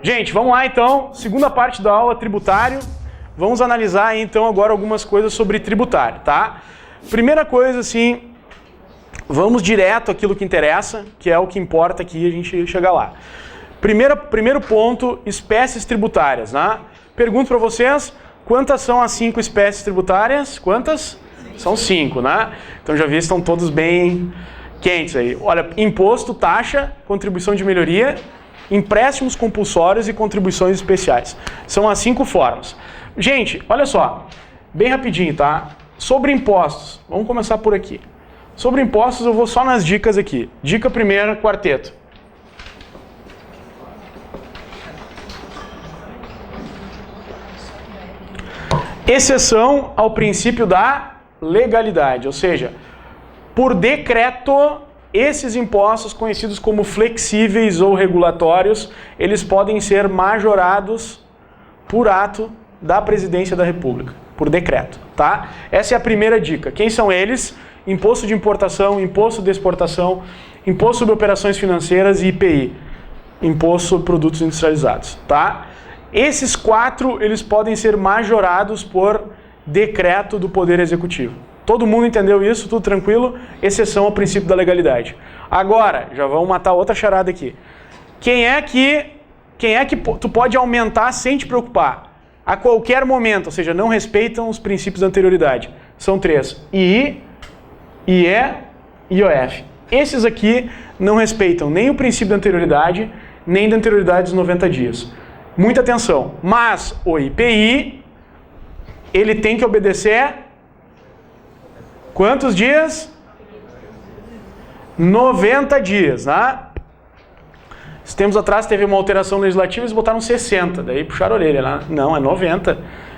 Gente, vamos lá então, segunda parte da aula, tributário. Vamos analisar aí, então agora algumas coisas sobre tributário, tá? Primeira coisa, assim, vamos direto àquilo que interessa, que é o que importa aqui, a gente chegar lá. Primeiro ponto, espécies tributárias, né? Pergunto para vocês, quantas são as 5 espécies tributárias? Quantas? São 5, né? Então já vi, estão todos bem quentes aí. Olha, imposto, taxa, contribuição de melhoria, empréstimos compulsórios e contribuições especiais. São as 5 formas. Gente, olha só, bem rapidinho, tá? Sobre impostos, vamos começar por aqui. Sobre impostos eu vou só nas dicas aqui. Dica primeira, quarteto. Exceção ao princípio da legalidade, ou seja, por decreto, esses impostos conhecidos como flexíveis ou regulatórios, eles podem ser majorados por ato da Presidência da República, por decreto, tá? Essa é a primeira dica. Quem são eles? Imposto de importação, imposto de exportação, imposto sobre operações financeiras e IPI, imposto sobre produtos industrializados, tá? Esses 4, eles podem ser majorados por decreto do Poder Executivo. Todo mundo entendeu isso? Tudo tranquilo? Exceção ao princípio da legalidade. Agora, já vamos matar outra charada aqui. Quem é que tu pode aumentar sem te preocupar? A qualquer momento, ou seja, não respeitam os princípios da anterioridade. São 3. II, IE e IOF. Esses aqui não respeitam nem o princípio da anterioridade, nem da anterioridade dos 90 dias. Muita atenção. Mas o IPI, ele tem que obedecer quantos dias? 90 dias, né? Esses tempos atrás teve uma alteração legislativa, eles botaram 60, daí puxaram a orelha lá. Não, é 90.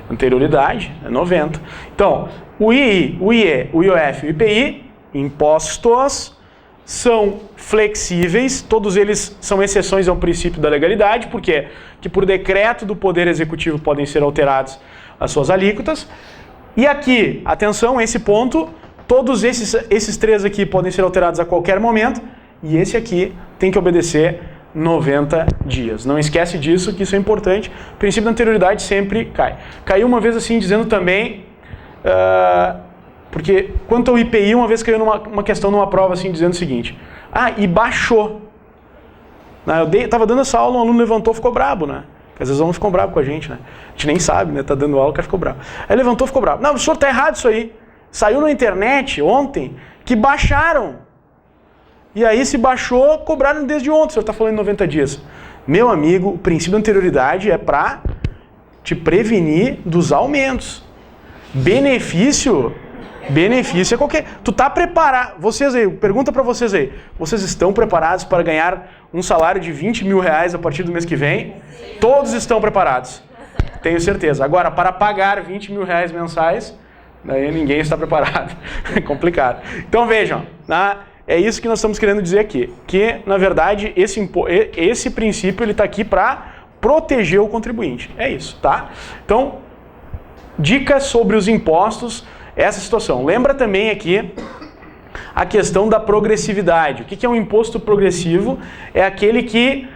Anterioridade é 90. Então, o II, o IE, o IOF e o IPI, impostos, são flexíveis, todos eles são exceções ao princípio da legalidade, porque que por decreto do Poder Executivo podem ser alterados as suas alíquotas. E aqui, atenção, esse ponto, todos esses 3 aqui podem ser alterados a qualquer momento, e esse aqui tem que obedecer 90 dias. Não esquece disso, que isso é importante. O princípio da anterioridade sempre cai. Caiu uma vez assim, dizendo também... porque quanto ao IPI, uma vez caiu uma questão numa prova assim, dizendo o seguinte: e baixou. Eu estava dando essa aula, um aluno levantou e ficou brabo, né? Porque às vezes os alunos ficam bravos com a gente, né? A gente nem sabe, né? Tá dando aula, o cara ficou bravo. Aí levantou e ficou bravo. Não, o senhor tá errado isso aí. Saiu na internet ontem que baixaram. E aí se baixou, cobraram desde ontem. O senhor tá falando em 90 dias. Meu amigo, o princípio da anterioridade é para te prevenir dos aumentos. Benefício é qualquer... Tu tá preparado... Vocês aí, pergunta para vocês aí. Vocês estão preparados para ganhar um salário de 20 mil reais a partir do mês que vem? Todos estão preparados. Tenho certeza. Agora, para pagar 20 mil reais mensais, daí ninguém está preparado. É complicado. Então vejam, né? É isso que nós estamos querendo dizer aqui. Que, na verdade, esse princípio ele está aqui para proteger o contribuinte. É isso, tá? Então, dicas sobre os impostos... Essa situação. Lembra também aqui a questão da progressividade. O que é um imposto progressivo? É aquele que,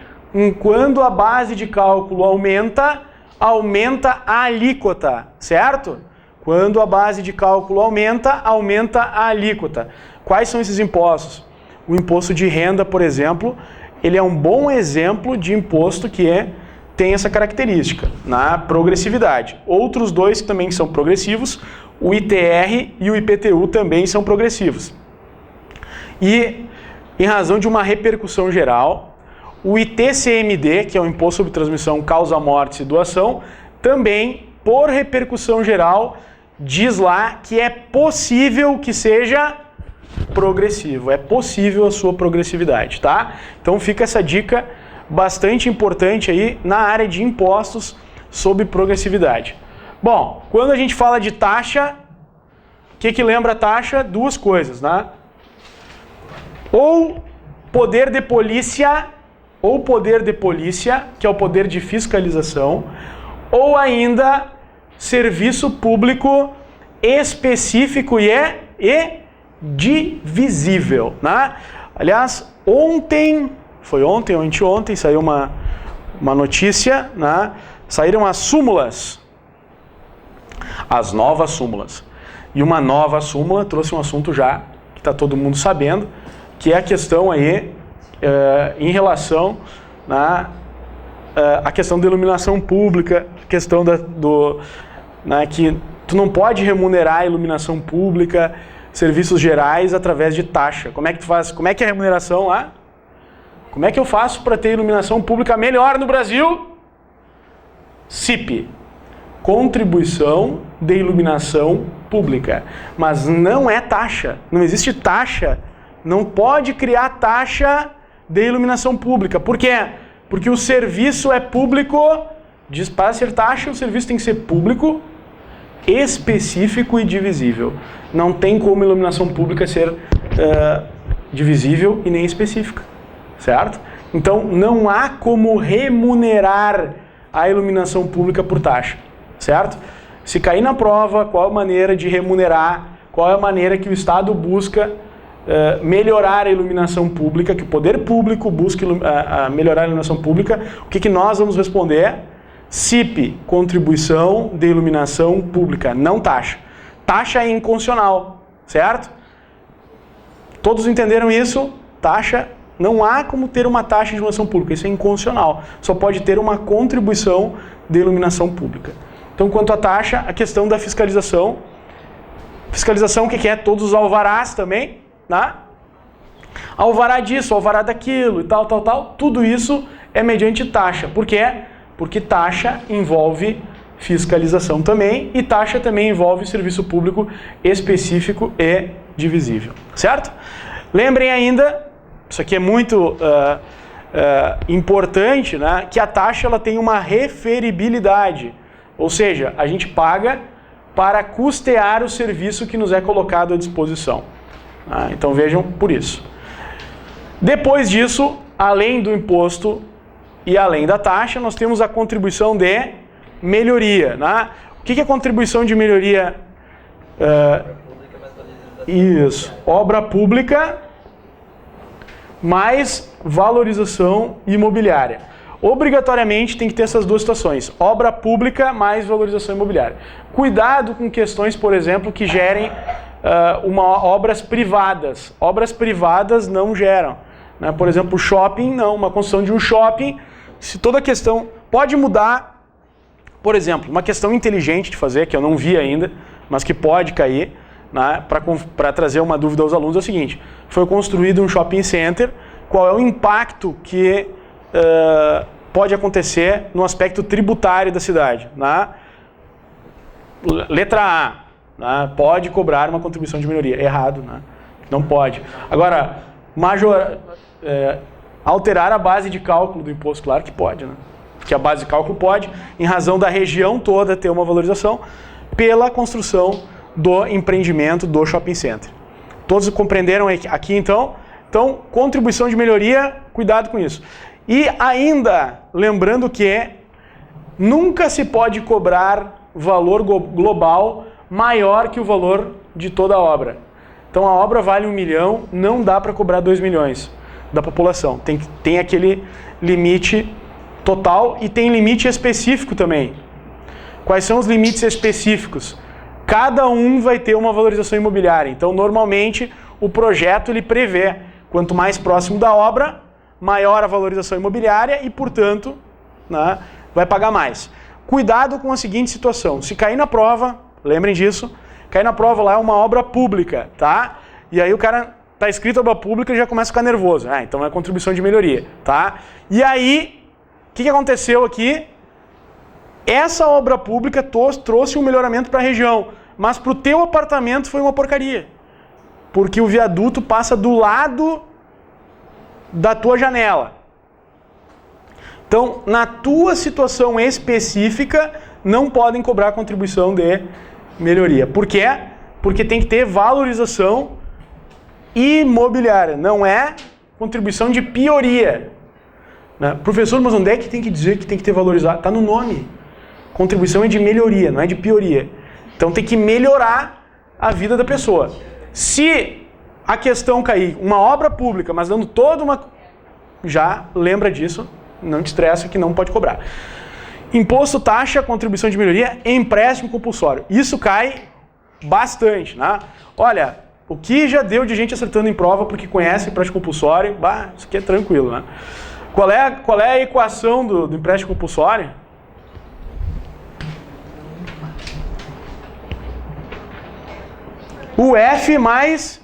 quando a base de cálculo aumenta a alíquota, certo? Quando a base de cálculo aumenta a alíquota. Quais são esses impostos? O imposto de renda, por exemplo, ele é um bom exemplo de imposto que tem essa característica, na progressividade. Outros 2 que também são progressivos, o ITR e o IPTU também são progressivos. E, em razão de uma repercussão geral, o ITCMD, que é o Imposto sobre Transmissão, Causa, Morte e Doação, também, por repercussão geral, diz lá que é possível que seja progressivo. É possível a sua progressividade, tá? Então fica essa dica bastante importante aí na área de impostos sobre progressividade. Bom, quando a gente fala de taxa, o que lembra a taxa? 2 coisas, né? Ou poder de polícia, que é o poder de fiscalização, ou ainda serviço público específico e divisível, né? Aliás, foi ontem ou anteontem, saiu uma notícia, né? Saíram as súmulas, as novas súmulas. E uma nova súmula trouxe um assunto já que está todo mundo sabendo, que é a questão aí em relação a questão da iluminação pública, a questão que tu não pode remunerar a iluminação pública, serviços gerais através de taxa. Como é que tu faz? Como é que é a remuneração lá? Como é que eu faço para ter iluminação pública melhor no Brasil? CIP, Contribuição de Iluminação Pública. Mas não é taxa. Não existe taxa. Não pode criar taxa de iluminação pública. Por quê? Porque o serviço é público. Diz para ser taxa, o serviço tem que ser público, específico e divisível. Não tem como iluminação pública ser divisível e nem específica. Certo? Então, não há como remunerar a iluminação pública por taxa. Certo? Se cair na prova, qual a maneira de remunerar, qual é a maneira que o Estado busca melhorar a iluminação pública, que o poder público busca melhorar a iluminação pública, o que nós vamos responder? CIP, Contribuição de Iluminação Pública, não taxa. Taxa é inconstitucional, certo? Todos entenderam isso? Taxa, não há como ter uma taxa de iluminação pública, isso é inconstitucional. Só pode ter uma contribuição de iluminação pública. Então, quanto à taxa, a questão da fiscalização. Fiscalização, o que é? Todos os alvarás também, né? Alvará disso, alvará daquilo e tal. Tudo isso é mediante taxa. Por quê? Porque taxa envolve fiscalização também e taxa também envolve serviço público específico e divisível. Certo? Lembrem ainda, isso aqui é muito importante, né? Que a taxa ela tem uma referibilidade. Ou seja, a gente paga para custear o serviço que nos é colocado à disposição. Então vejam por isso. Depois disso, além do imposto e além da taxa, nós temos a contribuição de melhoria. Né? O que é contribuição de melhoria? Isso. Obra pública mais valorização imobiliária. Obrigatoriamente tem que ter essas duas situações. Obra pública mais valorização imobiliária. Cuidado com questões, por exemplo, que gerem obras privadas. Obras privadas não geram. Né? Por exemplo, shopping, não. Uma construção de um shopping, se toda a questão pode mudar. Por exemplo, uma questão inteligente de fazer, que eu não vi ainda, mas que pode cair, né? Para trazer uma dúvida aos alunos, é o seguinte. Foi construído um shopping center, qual é o impacto que pode acontecer no aspecto tributário da cidade? Né? Letra A, né? Pode cobrar uma contribuição de melhoria. Errado, né? Não pode. Agora, alterar a base de cálculo do imposto, claro que pode, né? Porque a base de cálculo pode, em razão da região toda ter uma valorização, pela construção do empreendimento do shopping center. Todos compreenderam aqui então? Então, contribuição de melhoria, cuidado com isso. E ainda, lembrando que nunca se pode cobrar valor global maior que o valor de toda a obra. Então a obra vale 1 milhão, não dá para cobrar 2 milhões da população. Tem aquele limite total e tem limite específico também. Quais são os limites específicos? Cada um vai ter uma valorização imobiliária. Então normalmente o projeto ele prevê, quanto mais próximo da obra, maior a valorização imobiliária e, portanto, né, vai pagar mais. Cuidado com a seguinte situação. Se cair na prova, lembrem disso, cair na prova lá é uma obra pública, tá? E aí o cara tá escrito obra pública e já começa a ficar nervoso. Então é contribuição de melhoria, tá? E aí, o que aconteceu aqui? Essa obra pública trouxe um melhoramento para a região, mas para o teu apartamento foi uma porcaria. Porque o viaduto passa do lado da tua janela. Então, na tua situação específica, não podem cobrar contribuição de melhoria. Por quê? Porque tem que ter valorização imobiliária, não é contribuição de pioria. Né? Professor, mas onde é que tem que dizer que tem que ter valorizado? Está no nome. Contribuição é de melhoria, não é de pioria. Então tem que melhorar a vida da pessoa. Se a questão cair, uma obra pública, mas dando toda uma... Já lembra disso, Não te estressa que não pode cobrar. Imposto, taxa, contribuição de melhoria, empréstimo compulsório. Isso cai bastante, né? Olha, o que já deu de gente acertando em prova porque conhece empréstimo compulsório, isso aqui é tranquilo, né? Qual é a equação do empréstimo compulsório? O F mais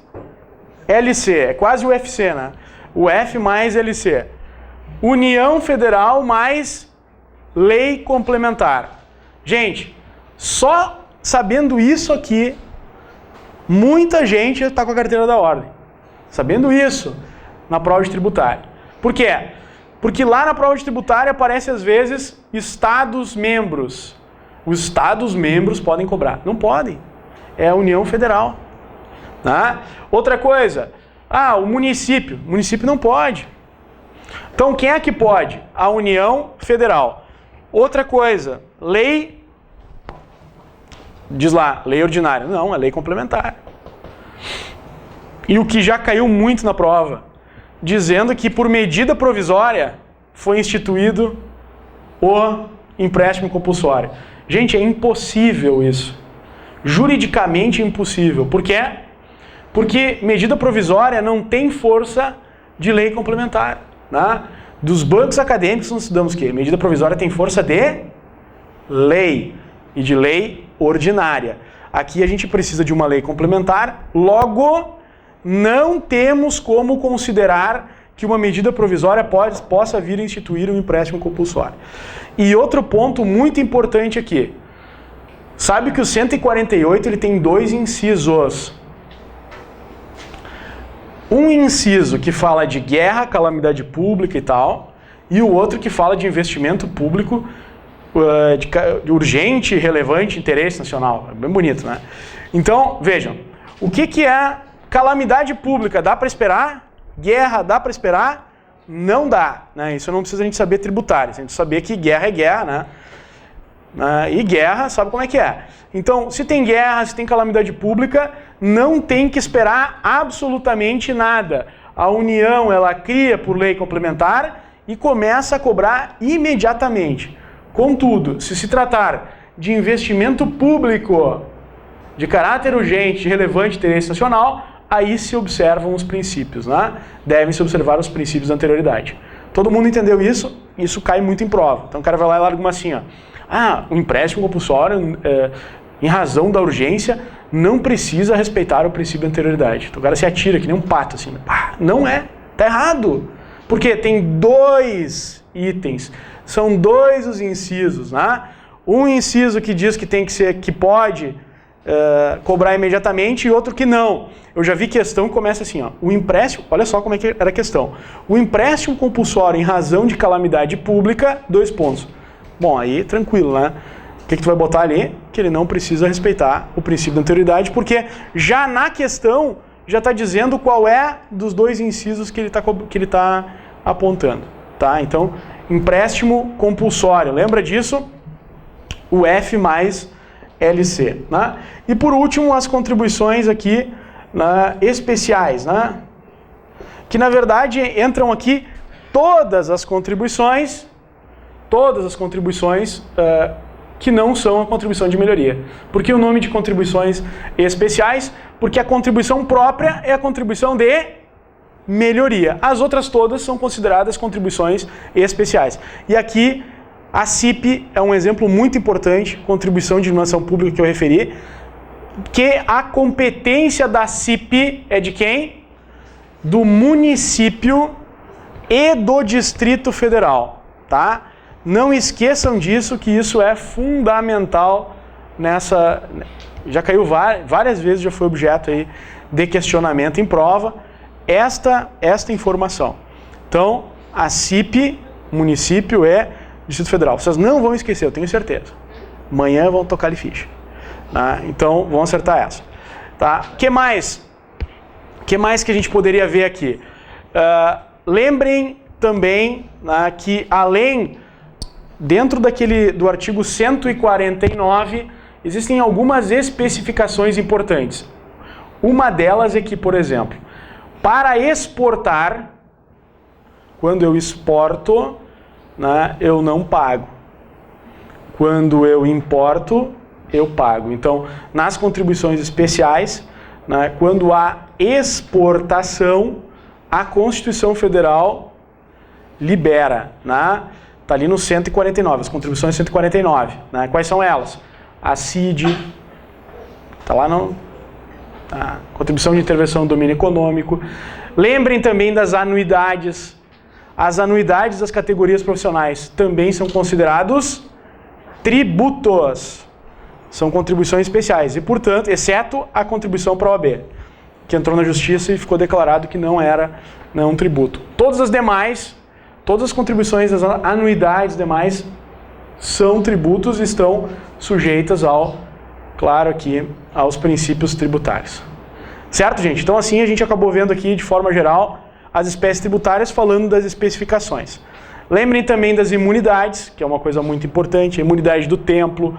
LC, é quase o UFC, né? O F mais LC. União Federal mais lei complementar. Gente, só sabendo isso aqui, muita gente está com a carteira da ordem. Sabendo isso na prova de tributária. Por quê? Porque lá na prova de tributária aparece às vezes estados membros. Os estados membros podem cobrar. Não podem. É a União Federal. Tá? Outra coisa. O município. O município não pode. Então quem é que pode? A União Federal. Outra coisa. Lei. Diz lá, lei ordinária. Não, é lei complementar. E o que já caiu muito na prova, dizendo que por medida provisória foi instituído o empréstimo compulsório. Gente, é impossível isso. Juridicamente impossível. Por quê? Porque medida provisória não tem força de lei complementar. Né? Dos bancos acadêmicos nós estudamos o quê? Medida provisória tem força de lei e de lei ordinária. Aqui a gente precisa de uma lei complementar, logo não temos como considerar que uma medida provisória possa vir a instituir um empréstimo compulsório. E outro ponto muito importante aqui. Sabe que o 148 ele tem 2 incisos. Um inciso que fala de guerra, calamidade pública e tal, e o outro que fala de investimento público de urgente, relevante, interesse nacional. É bem bonito, né? Então, vejam, o que é calamidade pública? Dá para esperar? Guerra, dá para esperar? Não dá. Né? Isso não precisa a gente saber tributário, a gente saber que guerra é guerra, né? E guerra, sabe como é que é. Então, se tem guerra, se tem calamidade pública, não tem que esperar absolutamente nada. A União, ela cria por lei complementar e começa a cobrar imediatamente. Contudo, se tratar de investimento público de caráter urgente, relevante, interesse nacional, aí se observam os princípios, né? Devem se observar os princípios da anterioridade. Todo mundo entendeu isso? Isso cai muito em prova. Então o cara vai lá e larga uma assim, ó. O empréstimo compulsório, em razão da urgência, não precisa respeitar o princípio da anterioridade. Então o cara se atira que nem um pato, assim. Não é. Tá errado. Porque tem 2 itens. São 2 os incisos, né? Um inciso que diz que pode cobrar imediatamente e outro que não. Eu já vi questão que começa assim, ó. O empréstimo, olha só como é que era a questão. O empréstimo compulsório em razão de calamidade pública, 2 pontos. Bom, aí tranquilo, né? O que tu vai botar ali? Que ele não precisa respeitar o princípio da anterioridade, porque já na questão já está dizendo qual é dos 2 incisos que ele tá apontando. Tá? Então, empréstimo compulsório, lembra disso? O F mais LC. Né? E por último, as contribuições aqui, né, especiais, né? Que na verdade entram aqui todas as contribuições que não são a contribuição de melhoria. Por que o nome de contribuições especiais? Porque a contribuição própria é a contribuição de melhoria. As outras todas são consideradas contribuições especiais. E aqui a CIP é um exemplo muito importante, contribuição de iluminação pública que eu referi, que a competência da CIP é de quem? Do município e do Distrito Federal, tá? Não esqueçam disso, que isso é fundamental nessa... Já caiu várias vezes, já foi objeto aí de questionamento em prova, esta informação. Então, a CIP, município é Distrito Federal. Vocês não vão esquecer, eu tenho certeza. Amanhã vão tocar-lhe ficha. Tá? Então, vão acertar essa. Tá? Que mais que a gente poderia ver aqui? Lembrem também, né, que além... Dentro do artigo 149, existem algumas especificações importantes. Uma delas é que, por exemplo, para exportar, quando eu exporto, né, eu não pago. Quando eu importo, eu pago. Então, nas contribuições especiais, né, quando há exportação, a Constituição Federal libera, né? Está ali no 149, as contribuições 149. Né? Quais são elas? A CID, está lá no... A contribuição de intervenção no domínio econômico. Lembrem também das anuidades. As anuidades das categorias profissionais também são considerados tributos. São contribuições especiais e, portanto, exceto a contribuição para a OAB, que entrou na justiça e ficou declarado que não era um tributo. Todas as demais, todas as contribuições, as anuidades demais são tributos e estão sujeitas claro aqui, aos princípios tributários. Certo, gente? Então assim a gente acabou vendo aqui de forma geral as espécies tributárias falando das especificações. Lembrem também das imunidades, que é uma coisa muito importante, a imunidade do templo,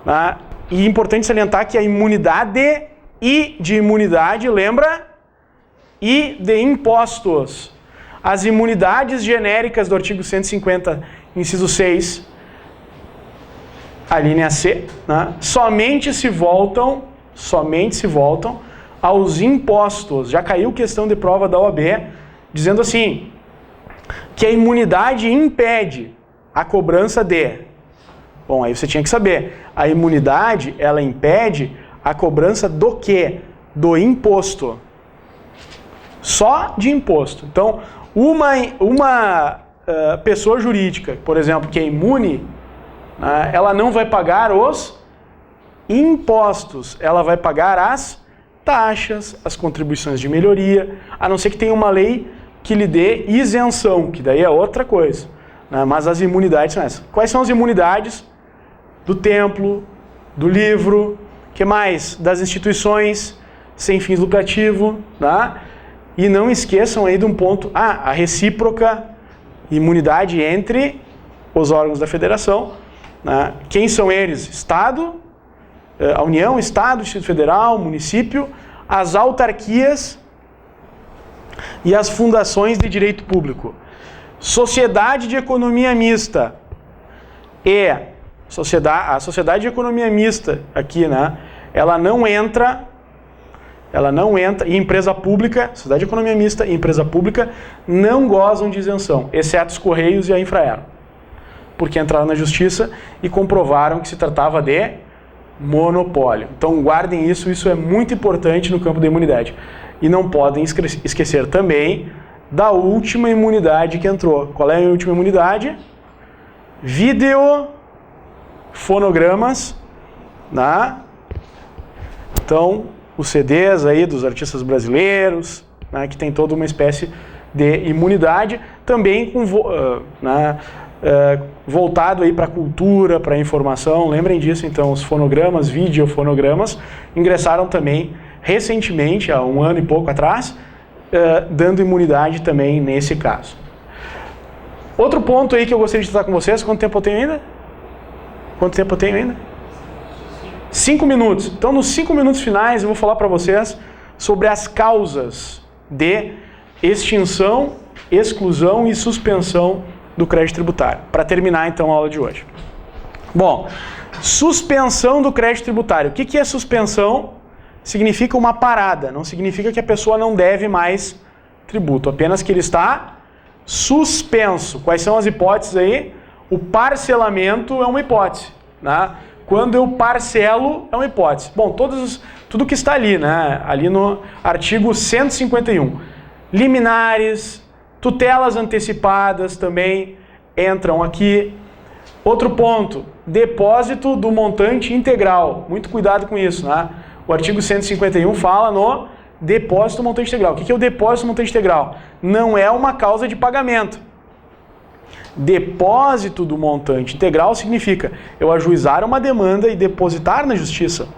né? E é importante salientar que a imunidade e de imunidade, lembra? E de impostos. As imunidades genéricas do artigo 150, inciso 6, a linha C, né? somente se voltam aos impostos. Já caiu questão de prova da OAB, dizendo assim, que a imunidade impede a cobrança de... Bom, aí você tinha que saber, a imunidade, ela impede a cobrança do quê? Do imposto. Só de imposto. Então, uma pessoa jurídica, por exemplo, que é imune, ela não vai pagar os impostos, ela vai pagar as taxas, as contribuições de melhoria, a não ser que tenha uma lei que lhe dê isenção, que daí é outra coisa. Mas as imunidades são essas. Quais são as imunidades? Do templo, do livro, que mais? Das instituições sem fins lucrativos, tá? E não esqueçam aí de um ponto, a recíproca imunidade entre os órgãos da federação. Né? Quem são eles? Estado, a União, Estado, Distrito Federal, município, as autarquias e as fundações de direito público. Sociedade de economia mista e a sociedade de economia mista aqui, né? Ela não entra, e empresa pública, sociedade de economia mista e empresa pública não gozam de isenção, exceto os Correios e a Infraero, porque entraram na justiça e comprovaram que se tratava de monopólio. Então guardem isso é muito importante no campo da imunidade. E não podem esquecer também da última imunidade que entrou. Qual é a última imunidade? Videofonogramas, né? Então, os CDs aí dos artistas brasileiros, né, que tem toda uma espécie de imunidade, também com, voltado aí para a cultura, para a informação. Lembrem disso, então, os fonogramas, videofonogramas, ingressaram também recentemente, há um ano e pouco atrás, dando imunidade também nesse caso. Outro ponto aí que eu gostaria de tratar com vocês, quanto tempo eu tenho ainda? 5 minutos. Então, nos 5 minutos finais, eu vou falar para vocês sobre as causas de extinção, exclusão e suspensão do crédito tributário. Para terminar, então, a aula de hoje. Bom, suspensão do crédito tributário. O que é suspensão? Significa uma parada, não significa que a pessoa não deve mais tributo, apenas que ele está suspenso. Quais são as hipóteses aí? O parcelamento é uma hipótese, né? Quando eu parcelo, é uma hipótese. Bom, tudo que está ali, né? Ali no artigo 151. Liminares, tutelas antecipadas também entram aqui. Outro ponto, depósito do montante integral. Muito cuidado com isso, né? O artigo 151 fala no depósito do montante integral. O que é o depósito do montante integral? Não é uma causa de pagamento. Depósito do montante integral significa eu ajuizar uma demanda e depositar na justiça.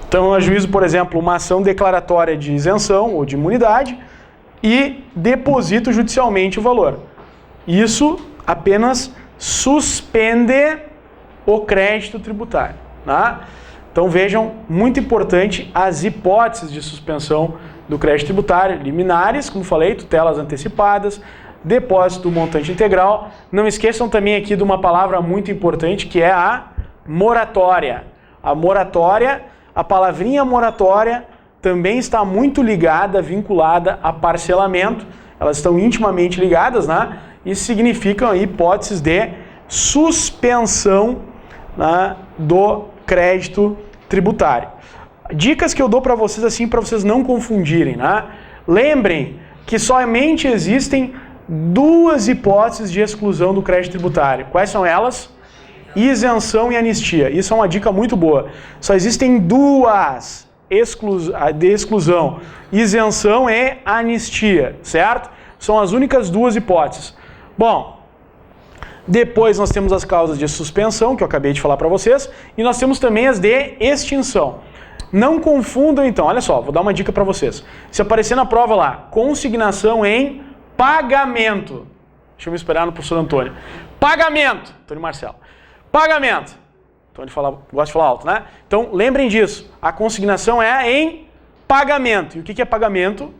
Então eu ajuizo, por exemplo, uma ação declaratória de isenção ou de imunidade e deposito judicialmente o valor. Isso apenas suspende o crédito tributário. Tá? Então vejam, muito importante as hipóteses de suspensão do crédito tributário, liminares, como falei, tutelas antecipadas, depósito do montante integral. Não esqueçam também aqui de uma palavra muito importante, que é a moratória. A moratória, a palavrinha moratória também está muito ligada, vinculada a parcelamento. Elas estão intimamente ligadas, né? E significam hipóteses de suspensão, né, do crédito tributário. Dicas que eu dou para vocês assim, para vocês não confundirem, né? Lembrem que somente existem duas hipóteses de exclusão do crédito tributário. Quais são elas? Isenção e anistia. Isso é uma dica muito boa. Só existem duas de exclusão: isenção e anistia, certo? São as únicas duas hipóteses. Bom, depois nós temos as causas de suspensão, que eu acabei de falar para vocês, e nós temos também as de extinção. Não confundam então, olha só, vou dar uma dica para vocês. Se aparecer na prova lá, consignação em pagamento. Deixa eu me esperar no professor Antônio. Pagamento, Antônio Marcelo. Pagamento. Antônio gosta de falar alto, né? Então, lembrem disso. A consignação é em pagamento. E o que é pagamento?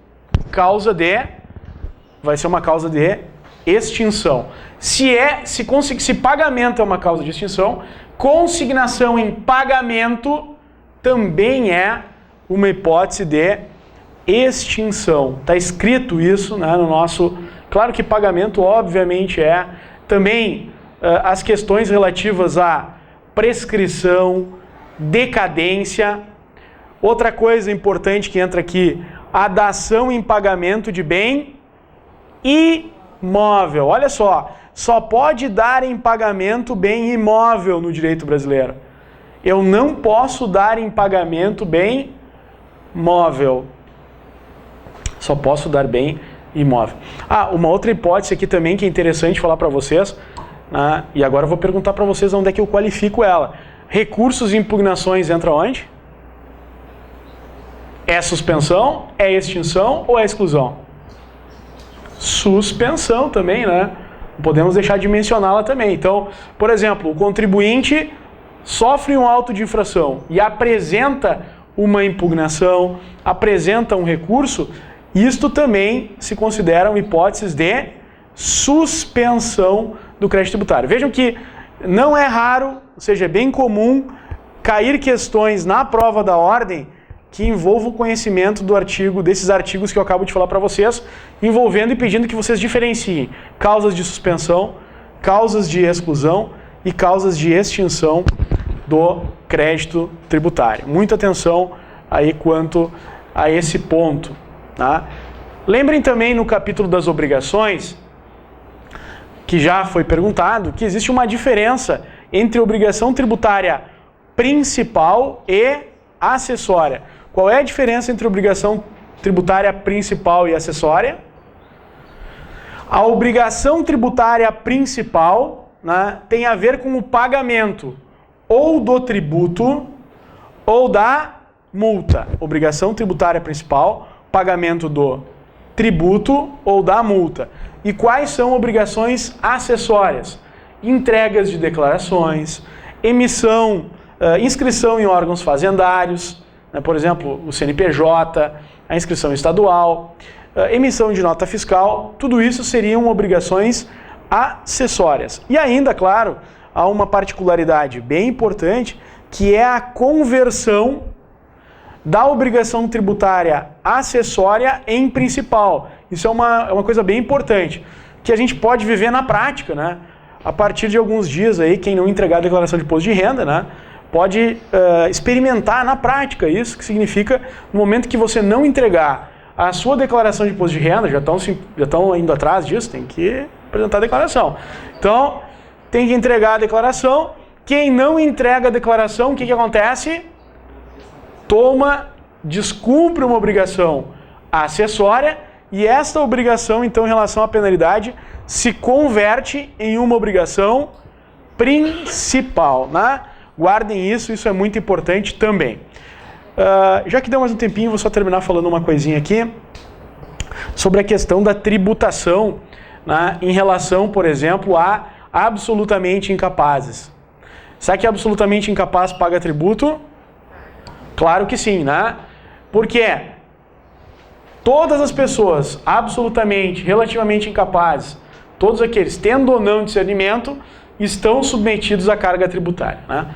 Vai ser uma causa de extinção. Se pagamento é uma causa de extinção, consignação em pagamento também é uma hipótese de extinção. Está escrito isso, né, no nosso... Claro que pagamento, obviamente, é também as questões relativas à prescrição, decadência. Outra coisa importante que entra aqui, a dação em pagamento de bem imóvel. Olha só pode dar em pagamento bem imóvel no direito brasileiro. Eu não posso dar em pagamento bem móvel. Só posso dar bem imóvel. Uma outra hipótese aqui também que é interessante falar para vocês, né? E agora eu vou perguntar para vocês onde é que eu qualifico ela. Recursos e impugnações entra onde? É suspensão, é extinção ou é exclusão? Suspensão também, né? Não podemos deixar de mencioná-la também. Então, por exemplo, o contribuinte sofre um auto de infração e apresenta uma impugnação, apresenta um recurso, isto também se consideram hipóteses de suspensão do crédito tributário. Vejam que não é raro, ou seja, é bem comum cair questões na prova da ordem que envolvam o conhecimento desses artigos que eu acabo de falar para vocês, envolvendo e pedindo que vocês diferenciem causas de suspensão, causas de exclusão e causas de extinção do crédito tributário. Muita atenção aí quanto a esse ponto, tá? Lembrem também no capítulo das obrigações, que já foi perguntado, que existe uma diferença entre obrigação tributária principal e acessória. Qual é a diferença entre obrigação tributária principal e acessória? A obrigação tributária principal, né, tem a ver com o pagamento ou do tributo ou da multa. Obrigação tributária principal, pagamento do tributo ou da multa. E quais são obrigações acessórias? Entregas de declarações, inscrição em órgãos fazendários, né, por exemplo, o CNPJ, a inscrição estadual, emissão de nota fiscal, tudo isso seriam obrigações acessórias. E ainda, claro, há uma particularidade bem importante, que é a conversão da obrigação tributária acessória em principal. Isso é uma coisa bem importante, que a gente pode viver na prática, né? A partir de alguns dias aí, quem não entregar a declaração de imposto de renda, né, pode experimentar na prática isso, que significa, no momento que você não entregar a sua declaração de imposto de renda, já estão indo atrás disso, tem que apresentar a declaração. Então, tem que entregar a declaração. Quem não entrega a declaração, o que acontece? Descumpre uma obrigação acessória e esta obrigação, então, em relação à penalidade, se converte em uma obrigação principal, né? Guardem isso é muito importante também. Já que deu mais um tempinho, vou só terminar falando uma coisinha aqui sobre a questão da tributação, né, em relação, por exemplo, a absolutamente incapazes. Será que absolutamente incapaz paga tributo? Claro que sim, né? Por quê? Todas as pessoas absolutamente, relativamente incapazes, todos aqueles tendo ou não discernimento, estão submetidos à carga tributária, né?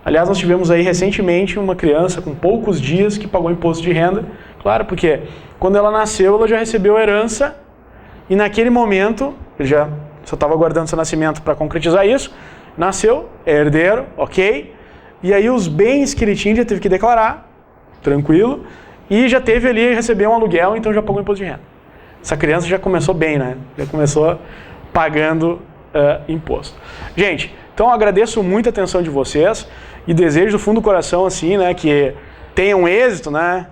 Aliás, nós tivemos aí recentemente uma criança com poucos dias que pagou imposto de renda. Claro, porque quando ela nasceu, ela já recebeu herança e naquele momento, ele já só estava aguardando seu nascimento para concretizar isso, nasceu, é herdeiro, ok, e aí os bens que ele tinha já teve que declarar, tranquilo, e já teve ali, receber um aluguel, então já pagou imposto de renda. Essa criança já começou bem, né? Já começou pagando imposto. Gente, então eu agradeço muito a atenção de vocês e desejo do fundo do coração, assim, né, que tenham êxito, né?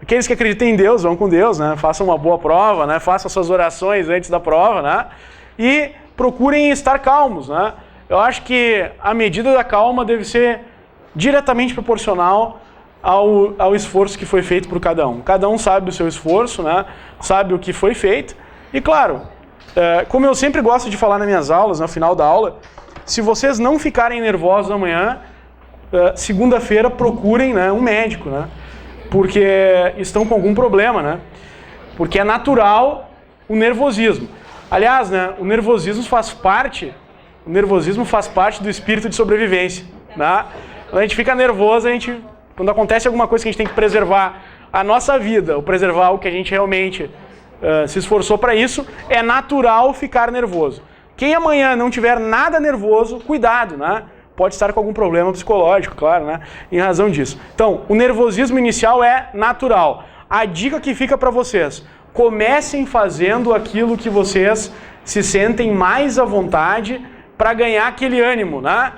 Aqueles que acreditam em Deus, vão com Deus, né? Façam uma boa prova, né? Façam suas orações antes da prova, né? E procurem estar calmos, né? Eu acho que a medida da calma deve ser diretamente proporcional ao esforço que foi feito por cada um. Cada um sabe o seu esforço, né? Sabe o que foi feito. E claro, como eu sempre gosto de falar nas minhas aulas, no final da aula, se vocês não ficarem nervosos amanhã, segunda-feira procurem, né, um médico, né? Porque estão com algum problema, né? Porque é natural o nervosismo. Aliás, né, o nervosismo faz parte do espírito de sobrevivência, né? Quando a gente fica nervoso, quando acontece alguma coisa que a gente tem que preservar a nossa vida, ou preservar o que a gente realmente se esforçou para isso, é natural ficar nervoso. Quem amanhã não tiver nada nervoso, cuidado, né? Pode estar com algum problema psicológico, claro, né? Em razão disso. Então, o nervosismo inicial é natural. A dica que fica para vocês: comecem fazendo aquilo que vocês se sentem mais à vontade para ganhar aquele ânimo, né?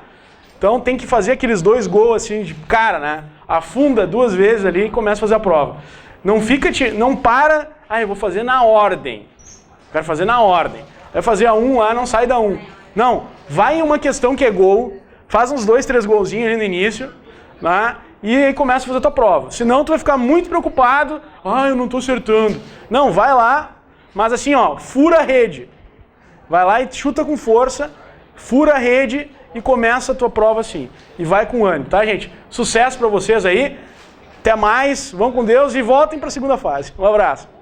Então tem que fazer aqueles 2 gols assim de cara, né? Afunda 2 vezes ali e começa a fazer a prova. Não para, eu vou fazer na ordem. Quero fazer na ordem. Vai fazer a 1 lá, não sai da 1. Não, vai em uma questão que é gol, faz uns 2, 3 golzinhos ali no início, né? E aí começa a fazer a tua prova. Senão tu vai ficar muito preocupado, eu não estou acertando. Não, vai lá, mas assim, fura a rede. Vai lá e chuta com força, fura a rede e começa a tua prova assim. E vai com ânimo, tá, gente? Sucesso para vocês aí. Até mais, vão com Deus e voltem para a segunda fase. Um abraço.